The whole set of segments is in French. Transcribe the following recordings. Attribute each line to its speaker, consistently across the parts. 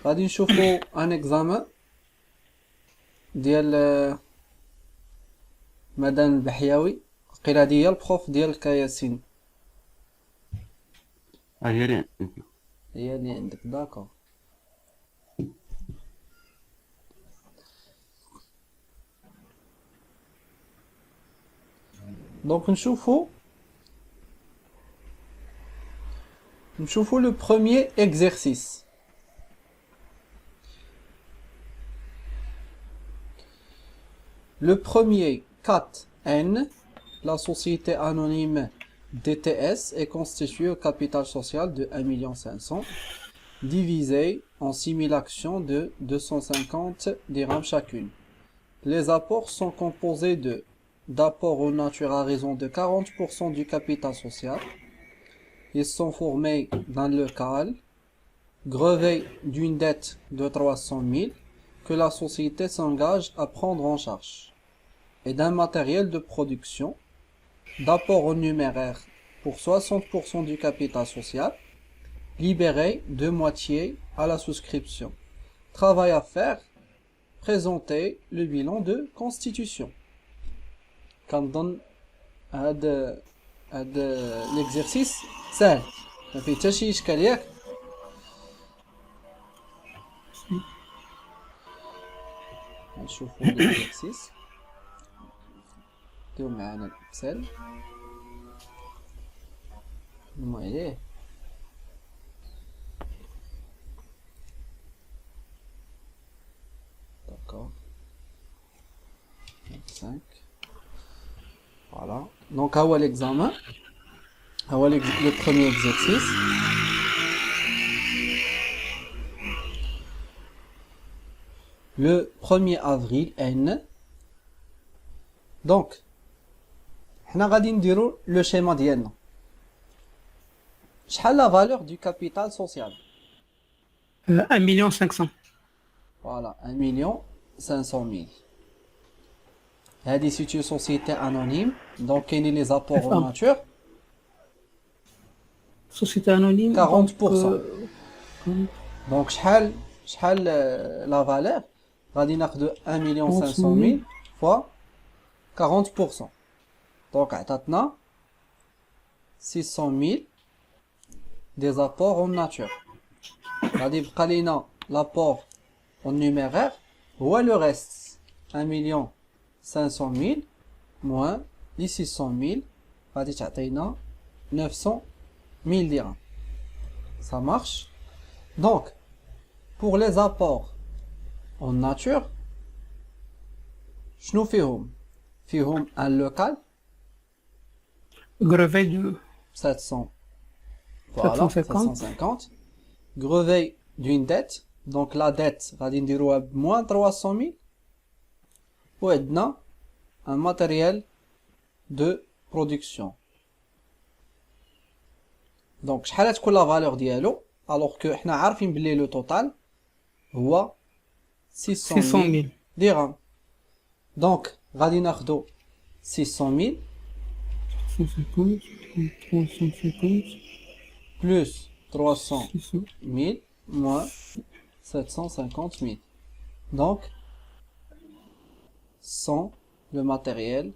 Speaker 1: غادي نشوفوا ان اكزامان ديال مدن البحيوي. قيل هادي هي البروف ديالك ياسين،
Speaker 2: هي
Speaker 1: هي اللي عندك. داكور. دونك نشوفوا لو بروميير exercice. Le premier 4N, la société anonyme DTS est constituée au capital social de 1 500 000, divisé en 6000 actions de 250 dirhams chacune. Les apports sont composés d'apports aux nature à raison de 40% du capital social. Ils sont formés d'un local grevé d'une dette de 300 000 que la société s'engage à prendre en charge, et d'un matériel de production, d'apport en numéraire pour 60% du capital social, libéré de moitié à la souscription. Travail à faire, présenter le bilan de constitution. كنظن هاد l'exercice سهل، ما فيه حتى شي اشكال ياك. نشوفوا l'exercice. نديرو معانا الاكسل نخدمو عليه. D'accord. 25. Voilà. Donc, à l'examen. Le premier exercice. Le 1er avril N. Donc, حنا غادي نديرو le schéma ديالنا. شحال la valeur du capital social?
Speaker 3: 1 500 000.
Speaker 1: Voilà, 1 500 000. هذه c'est une société anonyme, donc كاينين les apports en nature.
Speaker 3: Société anonyme.
Speaker 1: 40%. Donc شحال la valeur? غادي ناخدو 1 500 000 fois 40%. Donc عطاتنا 600 000 des apports en nature. غادي يبقى لينا l'apport en numéraire هو le reste. 1 500 000 moins les 600 000 غادي تعطينا 900 000 dirhams. Ça marche. Donc pour les apports en nature, شنو فيهم un local
Speaker 3: Grevé de
Speaker 1: 700. Voilà, 750. Grevé d'une dette. Donc la dette, غادي نديروها بموان 300 000. وعندنا un matériel de production. Donc شحال تكون la valeur ديالو alors que حنا عارفين بلي لو توتال هو 600 000 dirhams. Donc غادي ناخدو 600 000
Speaker 3: 150, 350,
Speaker 1: plus 300
Speaker 3: 600.
Speaker 1: 000 moins 750 000. Donc 100 le matériel,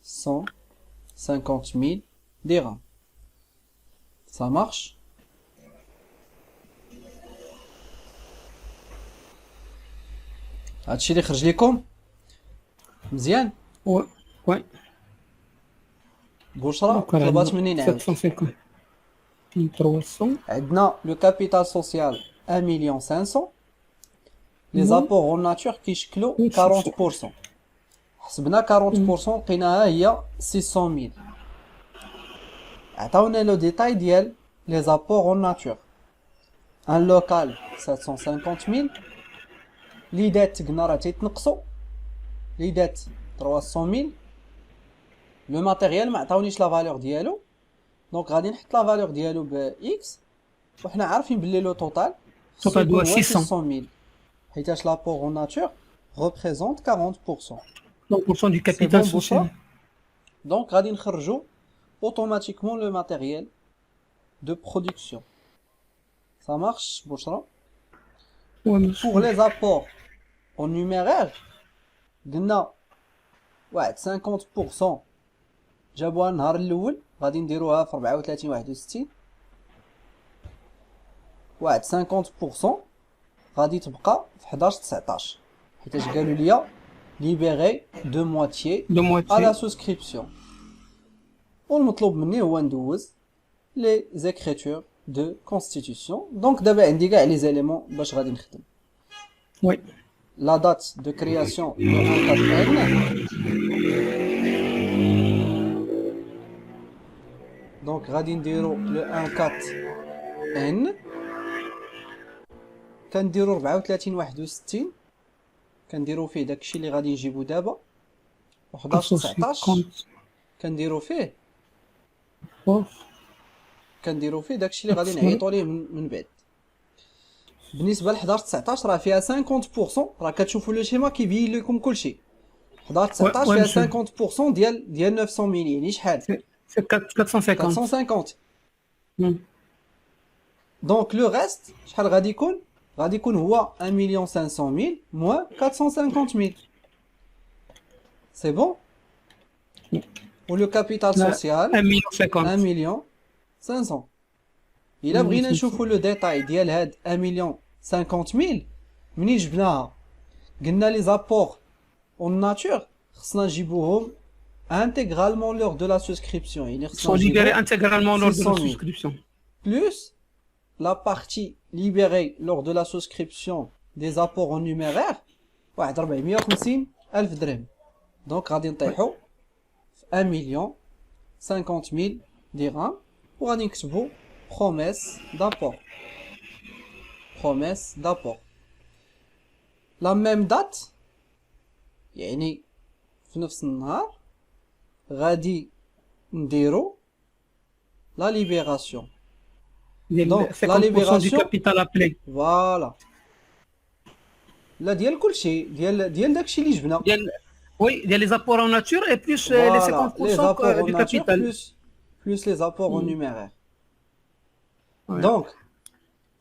Speaker 1: 150 000 dirhams. Ça marche? هادشي اللي خرج لكم مزيان.
Speaker 3: Ouais.
Speaker 1: بشرى طلبات مني نعاود.
Speaker 3: 750. 300.
Speaker 1: عندنا le capital social 1 500 000. Les apports en nature كيشكلوا 40%. حسبنا 40% لقيناها هي 600 000. عطاونا لو ديتاي ديال les apports en nature. Un local 750 000. لي دات قلنا راه تيتنقصوا. لي دات 300 000. لو ماتيريال ما عطاونيش لا فالور ديالو، دونك غادي نحط لا فالور ديالو ب اكس، وحنا عارفين بلي لو توتال
Speaker 3: هو 600.
Speaker 1: 600 000 حيتاش لابور اون ناتور représente 40%.
Speaker 3: 30% du capital
Speaker 1: bon,
Speaker 3: social.
Speaker 1: Donc غادي نخرجوا automatiquement le matériel de production. Ça marche بشرى؟
Speaker 3: Ouais, monsieur.
Speaker 1: Pour les apports en numéraire, قلنا واحد 50% جابوها النهار الاول غادي نديروها في 34 61. واحد 50% غادي تبقى في 11 19 حيتاش قالوا لي libéré de moitié
Speaker 3: De
Speaker 1: à
Speaker 3: moitié.
Speaker 1: la souscription. والمطلوب مني هو ندوز les écritures de constitution. Donc دابا عندي كاع les éléments باش غادي نخدم.
Speaker 3: Oui.
Speaker 1: La date de création de 1.4n. Donc غادي نديرو le 1.4n. كنديرو 34 61. كنديرو فيه داكشي اللي غادي نجيبو دابا. و 11 19 كنديرو فيه كنديرو فيه داكشي اللي غادي نعيطوا ليه من بعد. بالنسبه ل 11 19 راه فيها 50%. راه كتشوفوا لو شيما كيبين لكم كلشي. 11 19 فيها 50% ديال 900 000 يعني شحال؟
Speaker 3: C'est 450.
Speaker 1: 450.
Speaker 3: Hmm.
Speaker 1: دونك لو ريست شحال غادي يكون؟ غادي يكون هو 1,500,000 moins 450,000. C'est bon? Pour le capital social
Speaker 3: 1,50
Speaker 1: 1 million 500. إلا بغينا نشوفوا لو ديتاي ديال هاد 1,50,000 منين جبناها قلنا لي زابور اون ناتور خصنا نجيبوهم intégralement lors de la souscription يعني
Speaker 3: sont
Speaker 1: خصنا
Speaker 3: libérés
Speaker 1: نجيبو
Speaker 3: intégralement lors de la
Speaker 1: 600 000.
Speaker 3: souscription.
Speaker 1: plus la partie libérée lors de la souscription des apports en numéraire واحد 450,000 درهم. دونك غادي نطيحو في 1,50,000 درهم وغادي نكتبو promesse d'apport. promesse d'apport. La même date يعني في نفس النهار غادي نديرو la libération. Donc, la
Speaker 3: 50% du
Speaker 1: libération.
Speaker 3: capital appelé.
Speaker 1: Voilà. لا ديال كلشي ديال داكشي اللي جبنا.
Speaker 3: Oui, il y a les apports en nature et plus
Speaker 1: Voilà,
Speaker 3: les 50%
Speaker 1: les apports en
Speaker 3: du
Speaker 1: nature
Speaker 3: capital.
Speaker 1: plus les apports en numéraire.
Speaker 3: Ouais.
Speaker 1: Donc,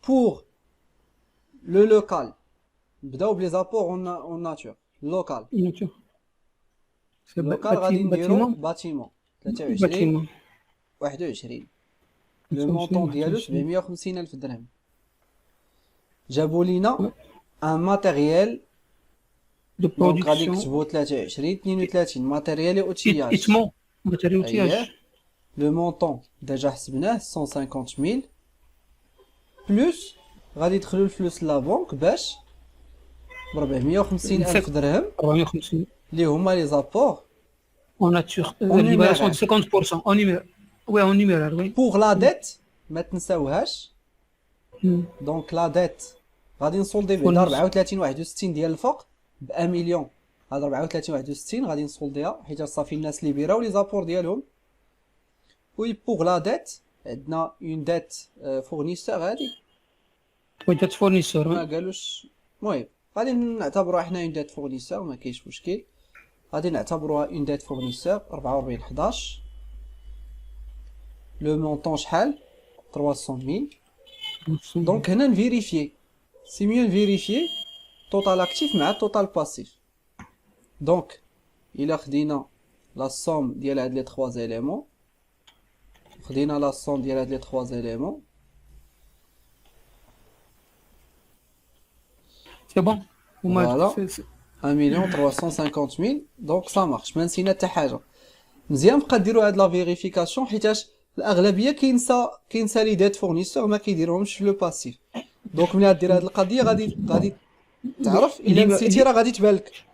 Speaker 1: pour le local, نبداو بلي apports en nature. Local.
Speaker 3: Nature. C'est
Speaker 1: Local غادي نديرو
Speaker 3: bâtiment.
Speaker 1: bâtiment 23
Speaker 3: Bâtiment.
Speaker 1: 21. Le montant ديالو 750,000 درهم. جابوا لينا un matériel.
Speaker 3: De
Speaker 1: دونك غادي
Speaker 3: production.
Speaker 1: نكتبو 23 32 matériel et outillage.
Speaker 3: Équipement. Matériaux outillage.
Speaker 1: Le montant déjà حسبناه 150,000 plus غادي يدخلوا الفلوس لا بنك باش ب 450,000 درهم
Speaker 3: 450.
Speaker 1: اللي هما لي زابور
Speaker 3: En nature.
Speaker 1: En
Speaker 3: Libération de
Speaker 1: numéraire.
Speaker 3: 50%. En numéraire. Oui, en numéraire, oui.
Speaker 1: pour la dette ما تنساوهاش.
Speaker 3: Hmm.
Speaker 1: دونك لا ديت غادي نسولدي بعدا 34 61 ديال الفوق ب 1 مليون. هاد 34 61 غادي نسولديها حيت صافي الناس ليبيراو لي زابور ديالهم. وي بوغ لا ديت عندنا اون ديت فورنيسور هادي
Speaker 3: Oui, date fournisseur.
Speaker 1: ما
Speaker 3: Oui.
Speaker 1: قالوش. المهم غادي نعتبروها حنا اون ديت فورنيسور ما كاينش مشكل. غادي نعتبروها اون ديت فورنيسور 44 11. لو مونطون شحال 300,000. دونك هنا نفيريفيي سي ميو نفيريفيي توتال اكتيف مع توتال باسيف. دونك الا خدينا لا سوم ديال هاد لي 3 زيليمون خدينا لا سوم ديال هاد لي 3 زيليمون
Speaker 3: C'est bon. Vous m'avez-
Speaker 1: Voilà.
Speaker 3: c'est-
Speaker 1: 1,350,000 دونك سا مارش ما نسينا حتى حاجه. مزيان بقى ديروا هاد لا فيريفيكاسيون حيتاش الاغلبيه كينسى لي ديت فورنيسور ما كيديروهمش في لو باسيف. دونك ملي غدير هاد القضيه غادي تعرف الا نسيتي راه غادي تبان لك.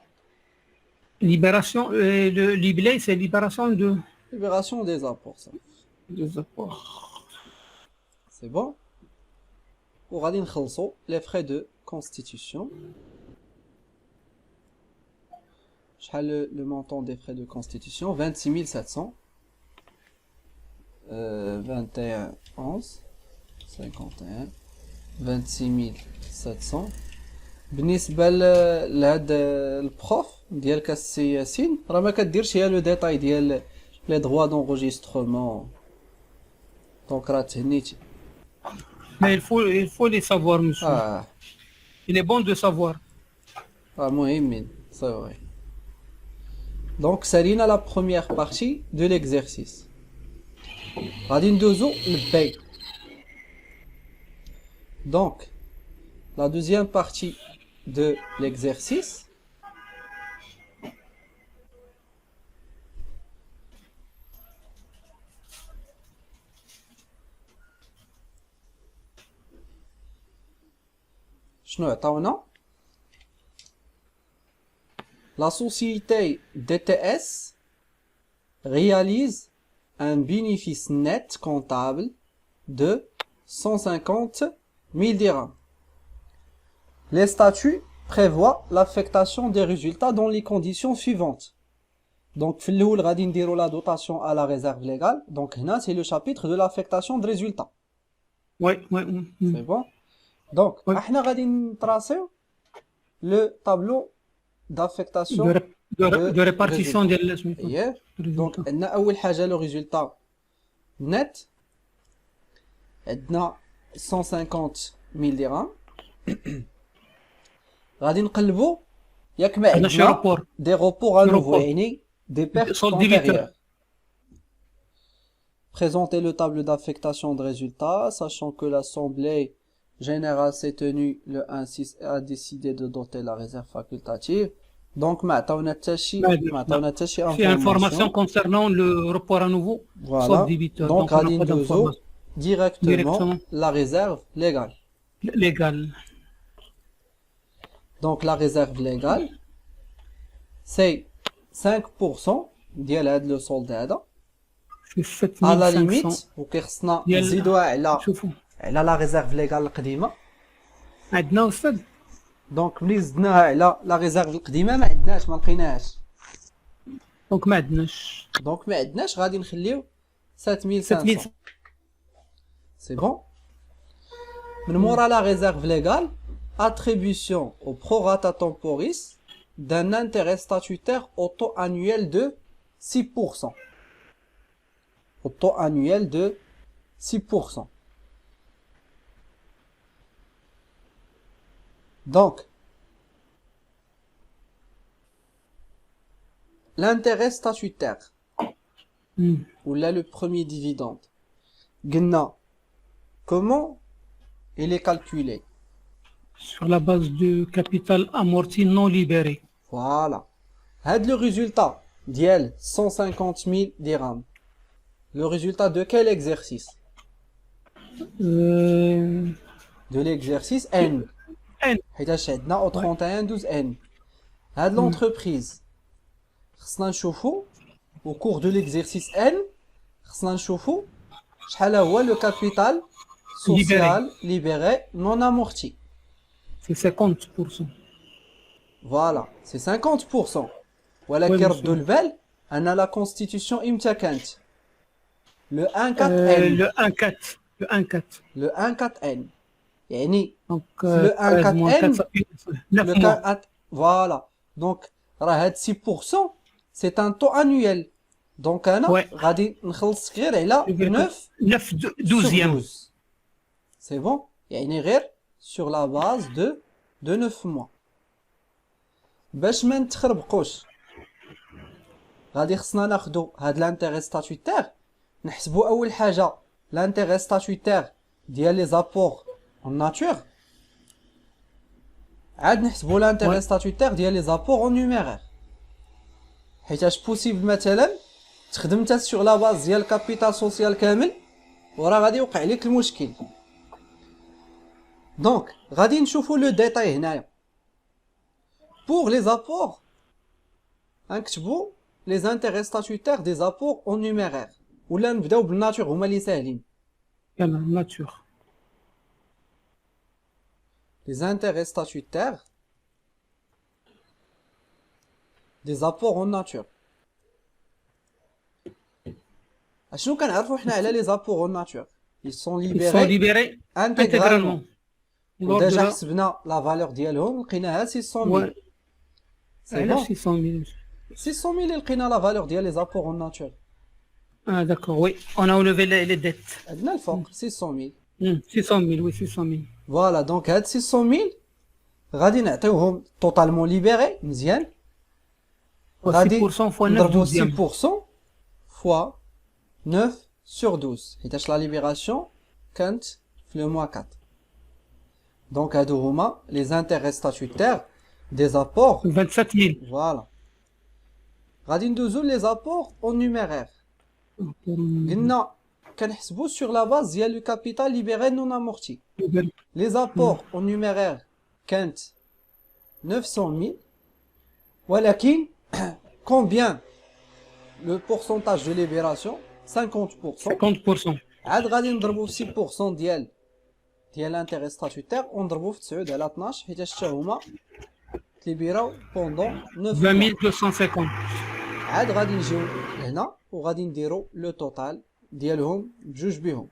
Speaker 3: Libération. Le libellé, c'est libération de.
Speaker 1: libération des apports ça.
Speaker 3: Des apports.
Speaker 1: C'est bon. وغادي نخلصوا les frais de constitution. شحال le montant des frais de constitution 26 700. 21 11 51 26 700. بالنسبه لهاد البروف ديالك السي ياسين راه ما كديرش هي لو ديتاي ديال لي droits d'enregistrement. دونك راه تهنيتي.
Speaker 3: Mais il faut les savoir, monsieur. il est bon de savoir.
Speaker 1: مهمين c'est vrai. Donc سالينا la première partie de l'exercice. غادي ندوزو للباي. Donc la deuxième partie de l'exercice, شنو عطاونا؟ La société DTS réalise un bénéfice net comptable de 150 000 dirhams. Les statuts prévoient l'affectation des résultats dans les conditions suivantes. Donc, في الأول غادي نديرو la dotation à la réserve légale. Donc, هنا c'est le chapitre de l'affectation de résultats.
Speaker 3: Oui, oui.
Speaker 1: C'est bon? Donc,
Speaker 3: Oui.
Speaker 1: احنا غادي نتراسيو le tableau d'affectation
Speaker 3: De répartition des résultats.
Speaker 1: Yeah. Donc, عندنا أول حاجة le résultat net. عندنا 150 000 dirhams. غادي نقلبوا ياك ما
Speaker 3: عندنا شي
Speaker 1: عندنا
Speaker 3: روبور.
Speaker 1: دي روبور à nouveau
Speaker 3: report.
Speaker 1: يعني des pertes
Speaker 3: Solde débiteur.
Speaker 1: antérieures. Présenter le tableau d'affectation de résultats, sachant que l'Assemblée générale s'est tenue le 1/6 et a décidé de doter la réserve facultative. Donc, ما عطاونا حتى شي
Speaker 3: C'est information concernant le report à nouveau.
Speaker 1: Voilà.
Speaker 3: Solde débiteur.
Speaker 1: Donc,
Speaker 3: on n'a
Speaker 1: غادي
Speaker 3: pas
Speaker 1: ندوزو
Speaker 3: d'information
Speaker 1: directement la réserve légale.
Speaker 3: légale.
Speaker 1: Donc, la réserve légale, c'est 5% ديال هاد لو solde هذا.
Speaker 3: C'est
Speaker 1: À la
Speaker 3: 7500.
Speaker 1: limite, وكيخصنا
Speaker 3: ديال-
Speaker 1: نزيدوها
Speaker 3: شوفوا
Speaker 1: على لا ريزيرف ليغال القديمه.
Speaker 3: عندنا أستاذ
Speaker 1: دونك ملي زدناها على لا ريزيرف القديمه ما عندناش، ما لقيناهاش.
Speaker 3: دونك ما عندناش
Speaker 1: دونك ما عندناش، غادي نخليو 7500. سي بون. من مورا لا ريزيرف ليغال، attribution au prorata temporis d'un intérêt statutaire au taux annuel de 6%. Au taux annuel de 6%. Donc, l'intérêt statutaire, ou là le premier dividende, قلنا comment il est calculé?
Speaker 3: sur la base de capital amorti non libéré.
Speaker 1: Voilà. Had le résultat d'IL 150 000 dirhams. Le résultat de quel exercice? De l'exercice N.
Speaker 3: N.
Speaker 1: حيتاش عندنا au 31/12 N. هاد l'entreprise خصنا نشوفو au cours de l'exercice N خصنا نشوفو شحال هو le capital social libéré non amorti.
Speaker 3: C'est 50%.
Speaker 1: Voilà, c'est 50%. ولكن ردوا البال أن la constitution إمتى كانت؟ Le 1/4N.
Speaker 3: Le 1-4. Le 1-4.
Speaker 1: Le 1/4N. يعني
Speaker 3: Donc,
Speaker 1: le 1/4N,
Speaker 3: ça fait 9
Speaker 1: le
Speaker 3: mois.
Speaker 1: 4 voilà. Donc, راه هاد 6%, c'est un taux annuel. Donc, أنا
Speaker 3: Ouais.
Speaker 1: غادي نخلص غير على 9
Speaker 3: 9
Speaker 1: sur
Speaker 3: 12e.
Speaker 1: 12. C'est bon? يعني غير sur la base de 9 mois. باش ما نتخربقوش غادي خصنا ناخدو هاد l'intérêt statutaire، نحسبو أول حاجة l'intérêt statutaire ديال لي زابور en nature، عاد نحسبو l'intérêt statutaire ديال لي زابور en numéraire. حيتاش بوسيبل مثلا تخدم نتا sur la base ديال الكابيتال سوسيال كامل وراه غادي يوقع ليك المشكل. دونك غادي نشوفو لو ديتاي هنايا. Pour les apports, نكتبو les intérêts statutaires des apports en numéraire. ولا نبداو بالناتور هما اللي ساهلين.
Speaker 3: يلا nature.
Speaker 1: Les intérêts statutaires des apports en nature. اشنو كنعرفو حنا على les apports en nature? Ils sont
Speaker 3: Ils sont
Speaker 1: libérés
Speaker 3: libérés
Speaker 1: intégralement.
Speaker 3: Lors de
Speaker 1: وديجا
Speaker 3: la...
Speaker 1: حسبنا la valeur ديالهم لقيناها 600 000.
Speaker 3: Ouais.
Speaker 1: C'est
Speaker 3: Elle a
Speaker 1: bon.
Speaker 3: 600 000.
Speaker 1: 600 000 لقينا la valeur ديال les apports en nature.
Speaker 3: Ah d'accord, oui. On a enlevé les dettes.
Speaker 1: عندنا الفوق 600 000.
Speaker 3: 600 000, oui, 600 000.
Speaker 1: Voilà, donc هاد 600 000 غادي نعطيوهم totalement libéré مزيان غادي
Speaker 3: 6% fois 9
Speaker 1: نضربو
Speaker 3: douzième.
Speaker 1: 6% fois 9 sur 12 حيتاش لا ليبراسيون كانت في لو mois 4 دونك هادو هما les intérêts statutaires des apports
Speaker 3: 27 000.
Speaker 1: voilà غادي ندوزو les apports en numéraire قلنا كنحسبو sur la base ديال le capital libéré non amorti les apports en numéraire كانت 900 000 ولكن combien le pourcentage de libération 50%
Speaker 3: 50%.
Speaker 1: عاد غادي نضربو في 6% ديال l'intérêt statutaire ونضربو في 9 على 12 حيتاش حتى هما تليبيراو بوندون 9
Speaker 3: 20 250.
Speaker 1: عاد غادي نجيو هنا وغادي نديرو لو توتال ديالهم بجوج بهم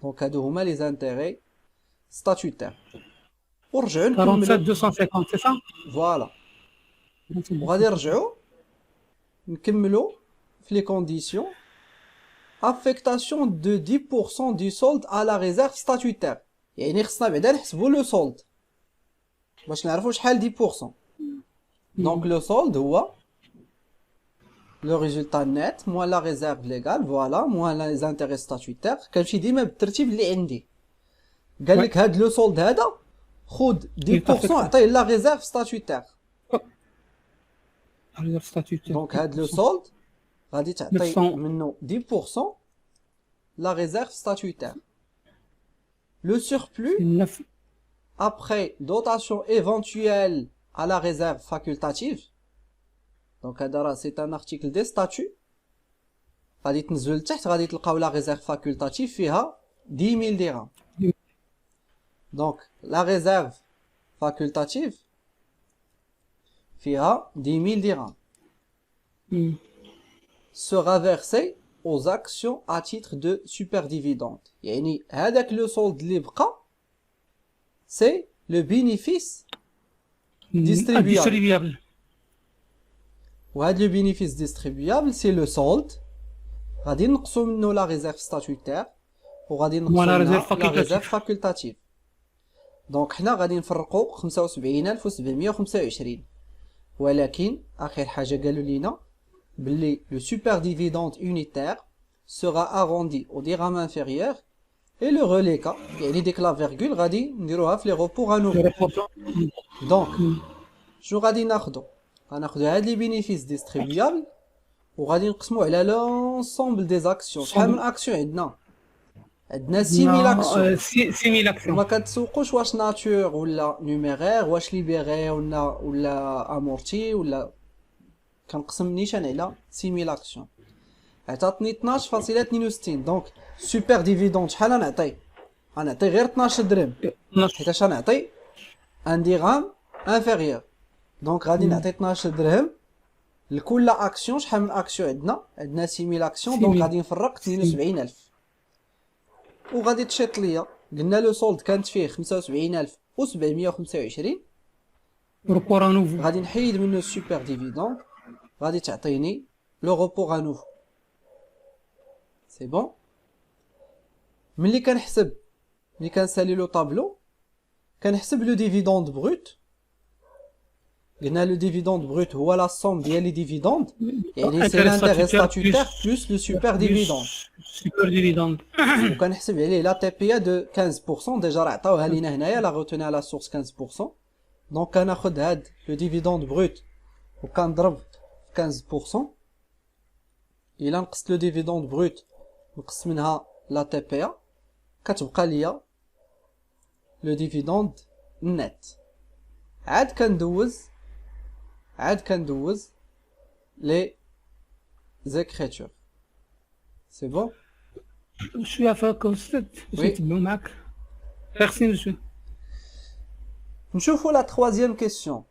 Speaker 1: دونك هادو هما لي زانتيغي ستاتوتير ورجعو
Speaker 3: 47
Speaker 1: نكملو
Speaker 3: 250, c'est ça?
Speaker 1: فوالا وغادي نرجعو نكملو في لي كونديسيون affectation de 10% du solde à la réserve statutaire يعني خصنا بعدا نحسبو لو solde باش نعرفو شحال 10% دونك لو solde هو le résultat net moins la réserve légale voilà moins les intérêts statutaires كنمشي ديما بالترتيب اللي عندي قال لك هاد لو solde هذا خود 10% عطيه لا réserve statutaire دونك هاد لو solde غادي تعطي منه 10% la réserve statutaire. Le surplus, après dotation éventuelle à la réserve facultative, donc c'est un article des statuts, غادي تنزل تحت غادي تلقاو la réserve facultative فيها 10 000 dirhams. Donc la réserve facultative فيها 10 000 dirhams. Sera versé aux actions à titre de superdividende. يعني هذاك لو solde اللي بقى c'est le bénéfice distribuable. وهذا le bénéfice distribuable c'est le solde غادي نقصو منه la réserve statutaire وغادي نقصو منها la réserve facultative. دونك حنا غادي نفرقو 75725 ولكن آخر حاجة قالوا لينا باللي le superdividende unitaire sera arrondi au dirham inférieur et le reliquat يعني ديك لا فيرغول غادي نديروها في لي روبور ا نوفو دونك شنو غادي ناخدو غناخدو هاد لي بينيفيس ديستريبيابل وغادي نقسمو على لونسومبل دي زاكسيون شحال من اكسيون عندنا 6000 اكسيون
Speaker 3: 6000 اكسيون
Speaker 1: ما كتسوقوش واش ناتور ولا نيميرير واش ليبيري ولا امورتي ولا كنقسم نيشان على 6000 اكسيون عطاتني 12.62 دونك سوبر ديفيدوند شحال غنعطي غنعطي غير 12 درهم حيتاش غنعطي ان درهم انفيريور دونك غادي نعطي 12 درهم لكل اكسيون شحال من اكسيون عندنا 6000 اكسيون دونك غادي نفرق 72000 وغادي تشيط ليا قلنا لو سولد كانت فيه 75725
Speaker 3: روبور نوفو
Speaker 1: غادي نحيد منه السوبر ديفيدوند غادي تعطيني لو روبور ا نوفو سي بون ملي كنحسب ملي كنسالي لو طابلو كنحسب لو ديفيدوند بروت قلنا لو ديفيدوند بروت هو لا سوم ديال لي ديفيدوند يعني سي لانتيغي ستاتوتير بلس لو سوبر ديفيدوند وكنحسب عليه لا تي بي دو 15% ديجا راه عطاوها لينا هنايا لا روتوني على سورس 15% دونك كناخد هاد لو ديفيدوند بروت وكنضرب في 15% الا نقصت لو ديفيدوند بروت نقص منها لا تي بي كتبقى ليا لو ديفيدوند نت عاد كندوز لي زيكريتور سي بون
Speaker 3: شويه فاك استاذ جيت معاك ميرسي مسيو
Speaker 1: نشوفوا لا troisième question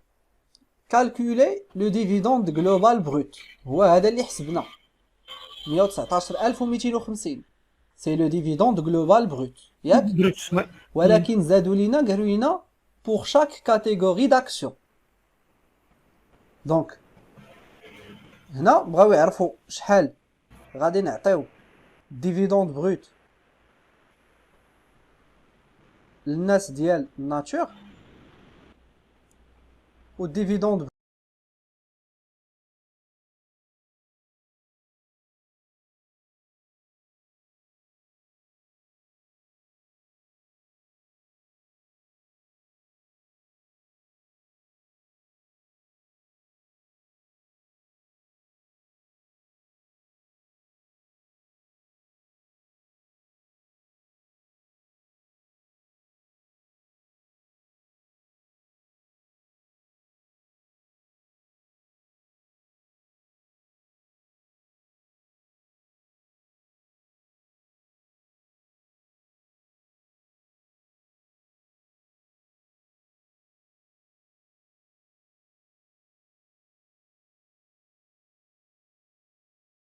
Speaker 1: calculer le dividende global brut هو هذا اللي حسبنا 119250 سي لو ديفيدوند global brut ياك ولكن زادوا لينا قالوا لينا pour chaque catégorie d'action دونك هنا بغاو يعرفوا شحال غادي نعطيو ديفيدوند بروت للناس ديال الناتور au dividende